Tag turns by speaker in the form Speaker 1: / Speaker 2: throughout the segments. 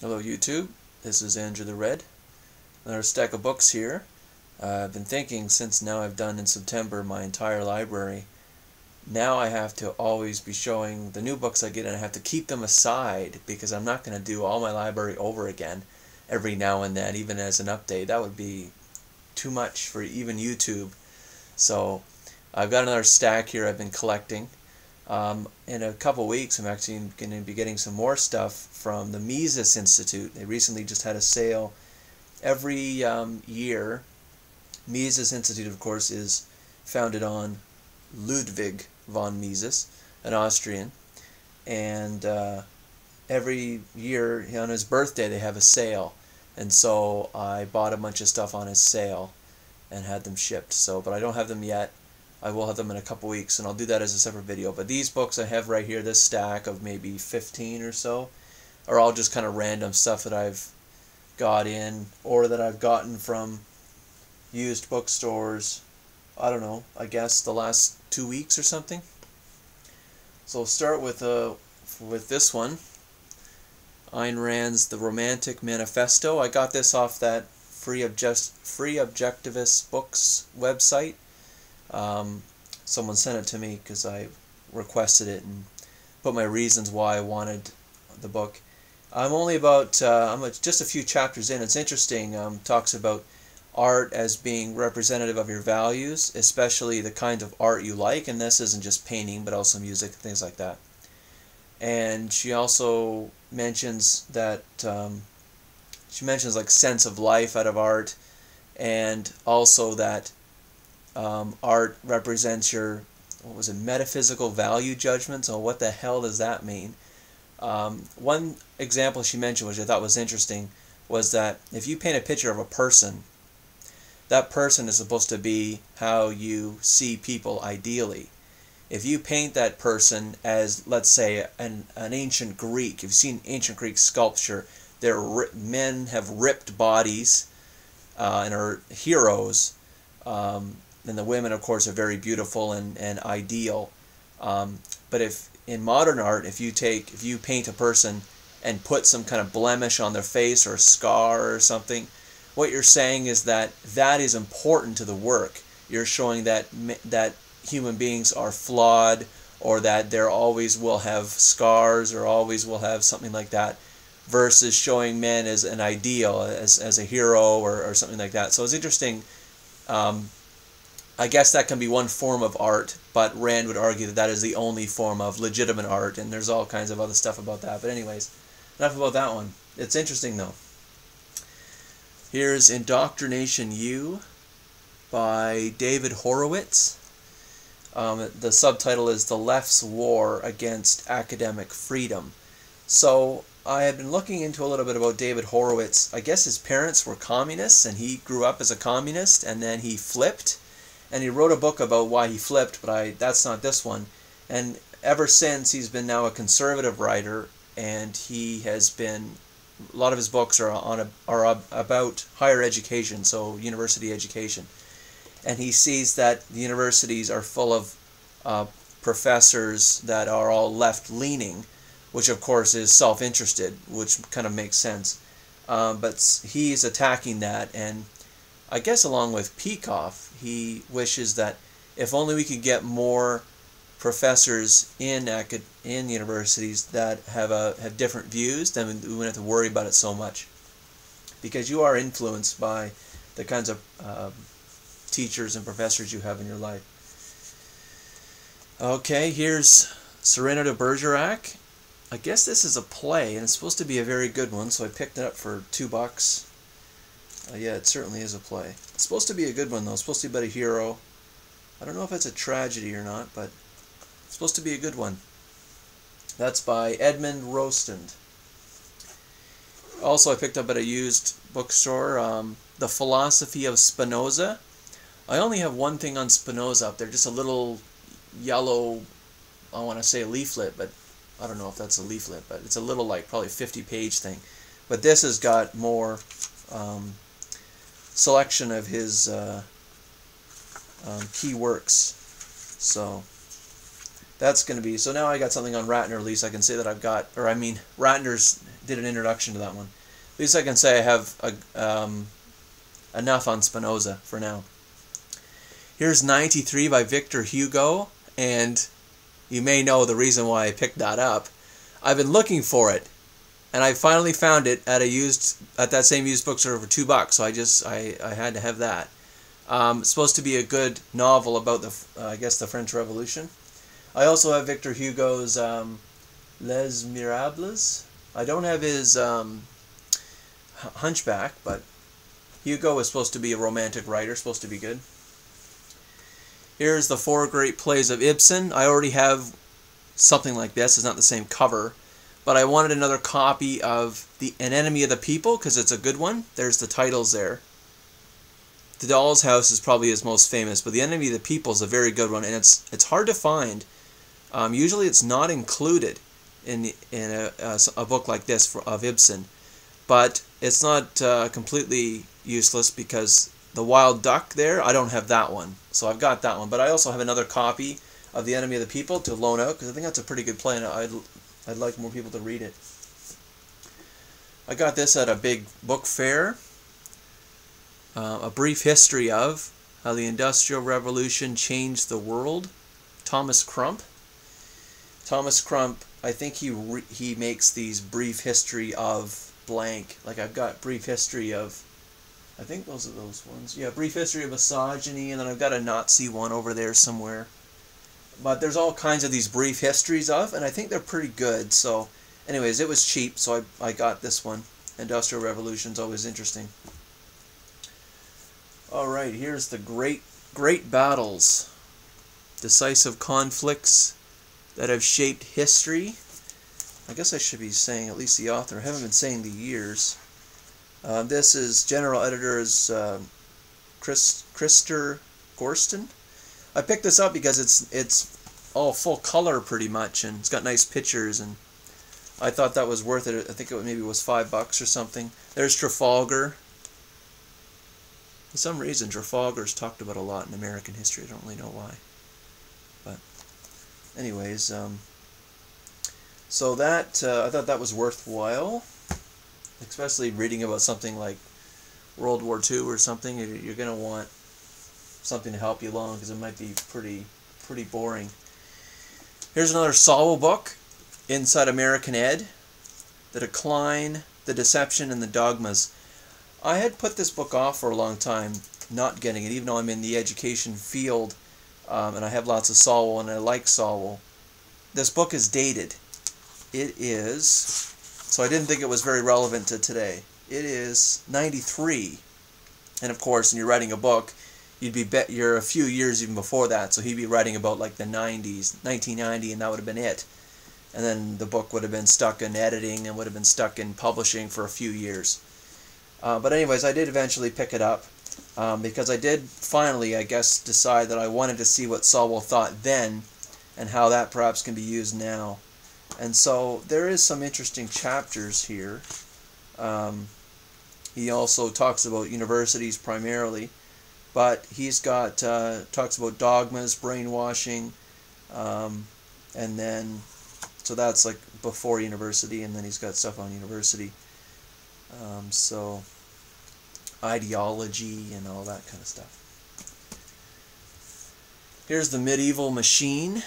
Speaker 1: Hello YouTube, this is AndrewTheRed. Another stack of books here. I've been thinking, since now I've done in September my entire library, now I have to always be showing the new books I get, and I have to keep them aside because I'm not going to do all my library over again every now and then, even as an update. That would be too much for even YouTube. So I've got another stack here I've been collecting. In a couple weeks I'm actually going to be getting some more stuff from the Mises Institute. They recently just had a sale. Every year, Mises Institute, of course, is founded on Ludwig von Mises, an Austrian, and every year on his birthday they have a sale, and so I bought a bunch of stuff on his sale and had them shipped. So, but I don't have them yet. I will have them in a couple weeks, and I'll do that as a separate video. But these books I have right here, this stack of maybe 15 or so, are all just kind of random stuff that I've got in, or that I've gotten from used bookstores, I don't know, I guess the last 2 weeks or something. So we'll start with this one, Ayn Rand's The Romantic Manifesto. I got this off that Free Objectivist Books website. Someone sent it to me because I requested it and put my reasons why I wanted the book. I'm only about just a few chapters in. It's interesting. Talks about art as being representative of your values, especially the kind of art you like, and this isn't just painting but also music and things like that. And she also mentions that like sense of life out of art, and also that art represents your, what was it, metaphysical value judgments. Oh, what the hell does that mean? One example she mentioned, which I thought was interesting, was that if you paint a picture of a person, that person is supposed to be how you see people ideally. If you paint that person as, let's say, an ancient Greek, if you've seen ancient Greek sculpture, men have ripped bodies and are heroes. And the women, of course, are very beautiful and ideal. But if in modern art, if you paint a person and put some kind of blemish on their face or a scar or something, what you're saying is that that is important to the work. You're showing that human beings are flawed, or that they always will have scars, or always will have something like that, versus showing men as an ideal, as a hero, or something like that. So it's interesting. I guess that can be one form of art, but Rand would argue that that is the only form of legitimate art, and there's all kinds of other stuff about that. But anyways, enough about that one. It's interesting, though. Here's Indoctrination U by David Horowitz. The subtitle is The Left's War Against Academic Freedom. So I had been looking into a little bit about David Horowitz. I guess his parents were communists, and he grew up as a communist, and then he flipped. And he wrote a book about why he flipped, but that's not this one. And ever since, he's been now a conservative writer, and he has been, a lot of his books are about higher education, so university education. And he sees that the universities are full of professors that are all left-leaning, which of course is self-interested, which kind of makes sense. But he's attacking that, and I guess along with Peikoff, he wishes that if only we could get more professors in universities that have different views, then we wouldn't have to worry about it so much. Because you are influenced by the kinds of teachers and professors you have in your life. Okay, here's Cyrano de Bergerac. I guess this is a play, and it's supposed to be a very good one, so I picked it up for $2. Yeah, it certainly is a play. It's supposed to be a good one, though. It's supposed to be about a hero. I don't know if it's a tragedy or not, but it's supposed to be a good one. That's by Edmund Rostand. Also, I picked up at a used bookstore, The Philosophy of Spinoza. I only have one thing on Spinoza up there, just a little yellow, I want to say leaflet, but I don't know if that's a leaflet, but it's a little, like, probably 50-page thing. But this has got more selection of his key works. So that's going to be, so now I got something on Ratner, at least I can say that I've got, or I mean, Ratner's did an introduction to that one. At least I can say I have enough on Spinoza for now. Here's 93 by Victor Hugo, and you may know the reason why I picked that up. I've been looking for it, and I finally found it at that same used bookstore for $2, so I had to have that. It's supposed to be a good novel about I guess the French Revolution. I also have Victor Hugo's Les Miserables. I don't have his Hunchback, but Hugo is supposed to be a romantic writer, supposed to be good. Here's the 4 great plays of Ibsen. I already have something like this. It's not the same cover, but I wanted another copy of An Enemy of the People because it's a good one. There's the titles there. The Doll's House is probably his most famous, but The Enemy of the People is a very good one, and it's hard to find. Usually it's not included in a book like this of Ibsen, but it's not completely useless because The Wild Duck there, I don't have that one, so I've got that one, but I also have another copy of The Enemy of the People to loan out because I think that's a pretty good play, and I'd like more people to read it. I got this at a big book fair. A Brief History of How the Industrial Revolution Changed the World. Thomas Crump. Thomas Crump, I think he makes these brief history of blank. Like I've got brief history of, I think those are those ones. Yeah, brief history of misogyny, and then I've got a Nazi one over there somewhere. But there's all kinds of these brief histories of, and I think they're pretty good. So anyways, it was cheap, so I got this one. Industrial Revolution's always interesting. Alright, here's the great battles. Decisive conflicts that have shaped history. I guess I should be saying at least the author. I haven't been saying the years. This is general editor is Christer Jorgsten. I picked this up because it's all full color pretty much, and it's got nice pictures, and I thought that was worth it. I think maybe it was $5 or something. There's Trafalgar. For some reason, Trafalgar's talked about a lot in American history. I don't really know why. But anyways, so that I thought that was worthwhile, especially reading about something like World War II or something. You're going to want something to help you along because it might be pretty boring. Here's another Sowell book, Inside American Ed, The Decline, the Deception, and the Dogmas. I had put this book off for a long time, not getting it, even though I'm in the education field, and I have lots of Sowell, and I like Sowell. This book is dated. It is, so I didn't think it was very relevant to today. It is 93, and of course, when you're writing a book, you're a few years even before that, so he'd be writing about like the 90s, 1990, and that would have been it. And then the book would have been stuck in editing and would have been stuck in publishing for a few years. But anyways, I did eventually pick it up because I did finally, I guess, decide that I wanted to see what Sowell thought then and how that perhaps can be used now. And so there is some interesting chapters here. He also talks about universities primarily, but he's got talks about dogmas, brainwashing, and then so that's like before university, and then he's got stuff on university. So ideology and all that kind of stuff. Here's The Medieval Machine.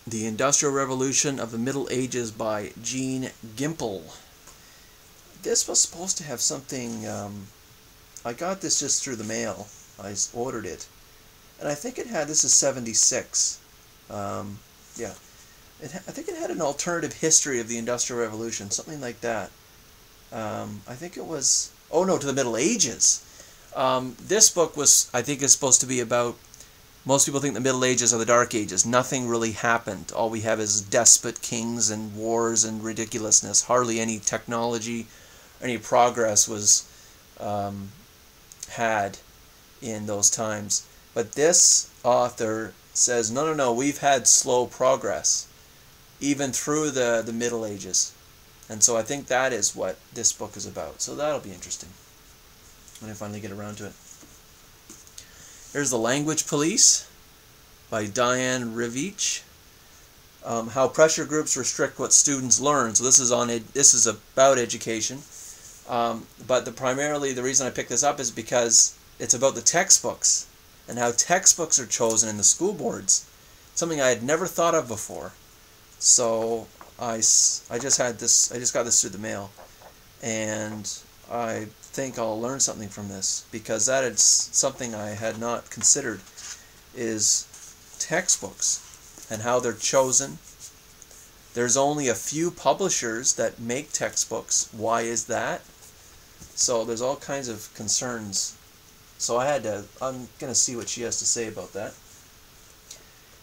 Speaker 1: The Industrial Revolution of the Middle Ages by Jean Gimpel. This was supposed to have something, I got this just through the mail. I ordered it. And I think it had, this is 76. Yeah. I think it had an alternative history of the Industrial Revolution, something like that. I think it was, oh no, to the Middle Ages. This book was, I think, is supposed to be about, most people think the Middle Ages are the Dark Ages. Nothing really happened. All we have is despot kings and wars and ridiculousness. Hardly any technology, any progress was had in those times. But this author says, no, we've had slow progress, even through the Middle Ages. And so I think that is what this book is about. So that'll be interesting when I finally get around to it. Here's The Language Police by Diane Ravitch. How pressure groups restrict what students learn. So this is about education. But primarily the reason I picked this up is because it's about the textbooks and how textbooks are chosen in the school boards. Something I had never thought of before. So I just got this through the mail, and I think I'll learn something from this, because that is something I had not considered, is textbooks and how they're chosen. There's only a few publishers that make textbooks. Why is that? So there's all kinds of concerns. So I'm going to see what she has to say about that.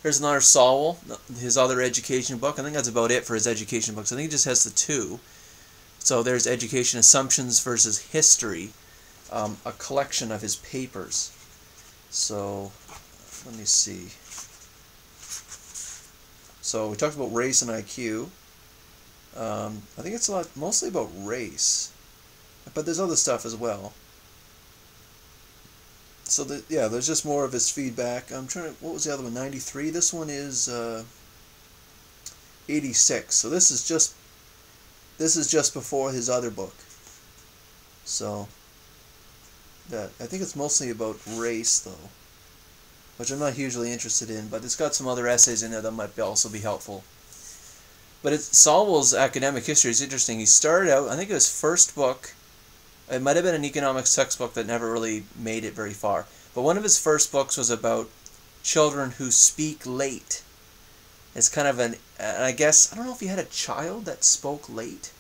Speaker 1: Here's another Sowell, his other education book. I think that's about it for his education books. I think he just has the two. So there's Education Assumptions versus History, a collection of his papers. So let me see. So we talked about race and IQ. I think it's mostly about race, but there's other stuff as well. So yeah, there's just more of his feedback. What was the other one? 93. This one is 86. So this is just before his other book. So I think it's mostly about race though, which I'm not hugely interested in, but it's got some other essays in there that might also be helpful. But Sowell's academic history is interesting. He started out, I think his first book, it might have been an economics textbook that never really made it very far, but one of his first books was about children who speak late. It's kind of and I guess, I don't know if he had a child that spoke late,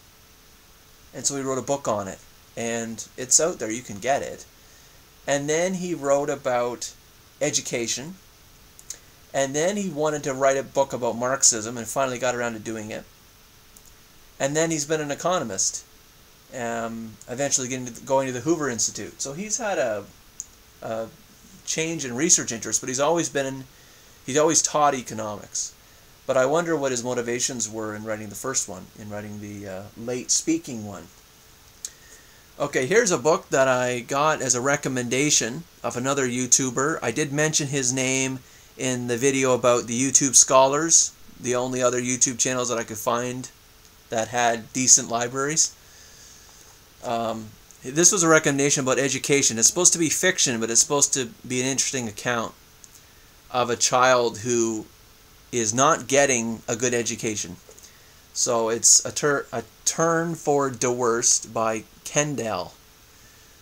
Speaker 1: and so he wrote a book on it, and it's out there, you can get it. And then he wrote about education, and then he wanted to write a book about Marxism and finally got around to doing it. And then he's been an economist, eventually going to the Hoover Institute. So he's had a change in research interest, but he's always taught economics. But I wonder what his motivations were in writing the first one, in writing the late speaking one. Okay, here's a book that I got as a recommendation of another YouTuber. I did mention his name in the video about the YouTube Scholars, the only other YouTube channels that I could find that had decent libraries. This was a recommendation about education. It's supposed to be fiction, but it's supposed to be an interesting account of a child who is not getting a good education. So it's a Turn for DeWurst by Kendall.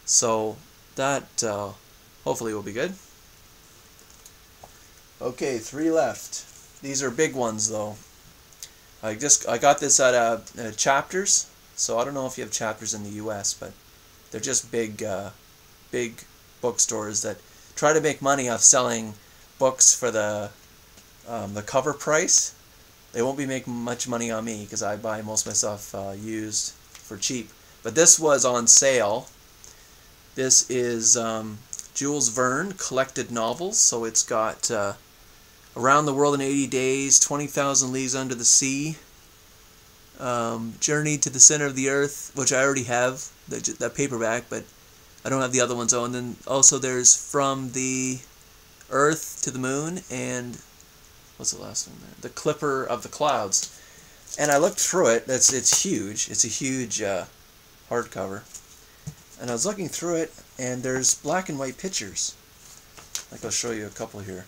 Speaker 1: So that hopefully will be good. Okay, 3 left. These are big ones though. I got this at Chapters. So I don't know if you have Chapters in the U.S., but they're just big bookstores that try to make money off selling books for the cover price. They won't be making much money on me because I buy most of my stuff used for cheap. But this was on sale. This is Jules Verne collected novels. So it's got Around the World in 80 Days, 20,000 Leagues Under the Sea, Journey to the Center of the Earth, which I already have, that paperback, but I don't have the other ones. Oh, and then also there's From the Earth to the Moon, and what's the last one there? The Clipper of the Clouds. And I looked through it. It's huge. It's a huge hardcover. And I was looking through it, and there's black and white pictures. Like I'll show you a couple here.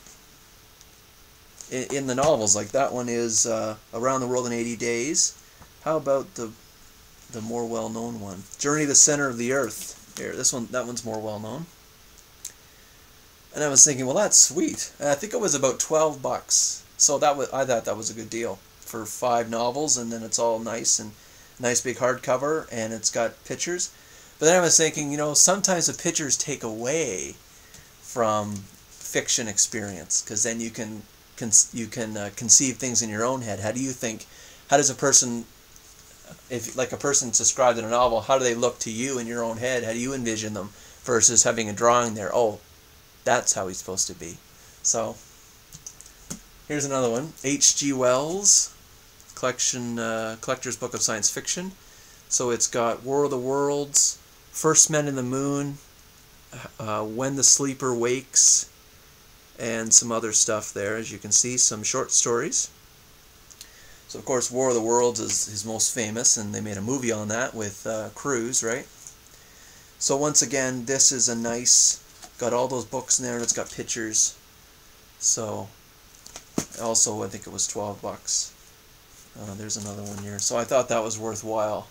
Speaker 1: In the novels, like that one is Around the World in 80 Days. How about the more well-known one? Journey to the Center of the Earth. Here, that one's more well-known. And I was thinking, well, that's sweet. And I think it was about $12. So I thought that was a good deal for 5 novels, and then it's all nice and nice big hardcover, and it's got pictures. But then I was thinking, sometimes the pictures take away from fiction experience, because then you can conceive things in your own head. How does a person, if like a person's described in a novel, how do they look to you in your own head? How do you envision them versus having a drawing there? Oh, that's how he's supposed to be. So here's another one. H.G. Wells, Collector's Book of Science Fiction. So it's got War of the Worlds, First Men in the Moon, When the Sleeper Wakes, and some other stuff there, as you can see, some short stories. So of course War of the Worlds is his most famous, and they made a movie on that with Cruise, right? So once again, this is a nice, got all those books in there, and it's got pictures. So also I think it was $12. There's another one here. So I thought that was worthwhile.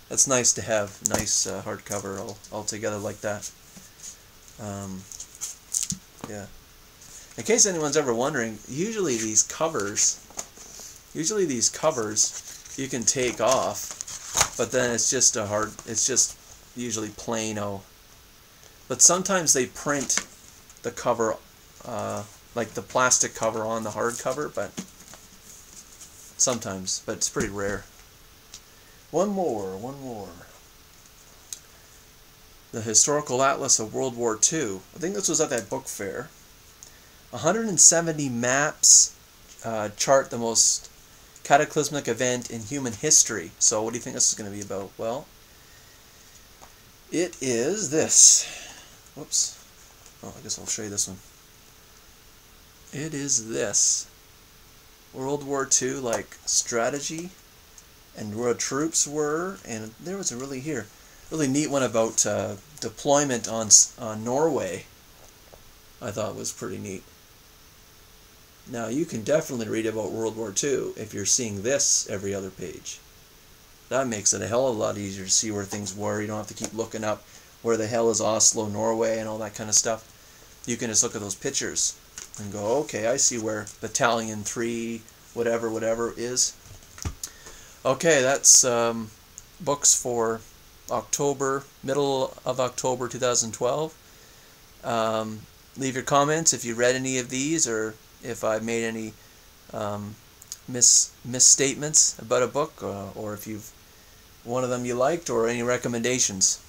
Speaker 1: It's nice to have nice hardcover all together like that. Yeah. In case anyone's ever wondering, usually these covers you can take off, but then it's just it's just usually plain-o. But sometimes they print the cover, like the plastic cover on the hardcover, but sometimes, but it's pretty rare. One more. The Historical Atlas of World War II. I think this was at that book fair. 170 maps chart the most cataclysmic event in human history. So what do you think this is going to be about? Well, it is this. Whoops. Oh, I guess I'll show you this one. It is this. World War II, like strategy and where troops were, and there was a really neat one about deployment on Norway. I thought was pretty neat. Now you can definitely read about World War II if you're seeing this every other page. That makes it a hell of a lot easier to see where things were. You don't have to keep looking up where the hell is Oslo, Norway, and all that kind of stuff. You can just look at those pictures and go, okay, I see where Battalion 3, whatever is. Okay, that's books for October, middle of October 2012. Leave your comments if you read any of these, or if I made any misstatements about a book, or if one of them you liked, or any recommendations.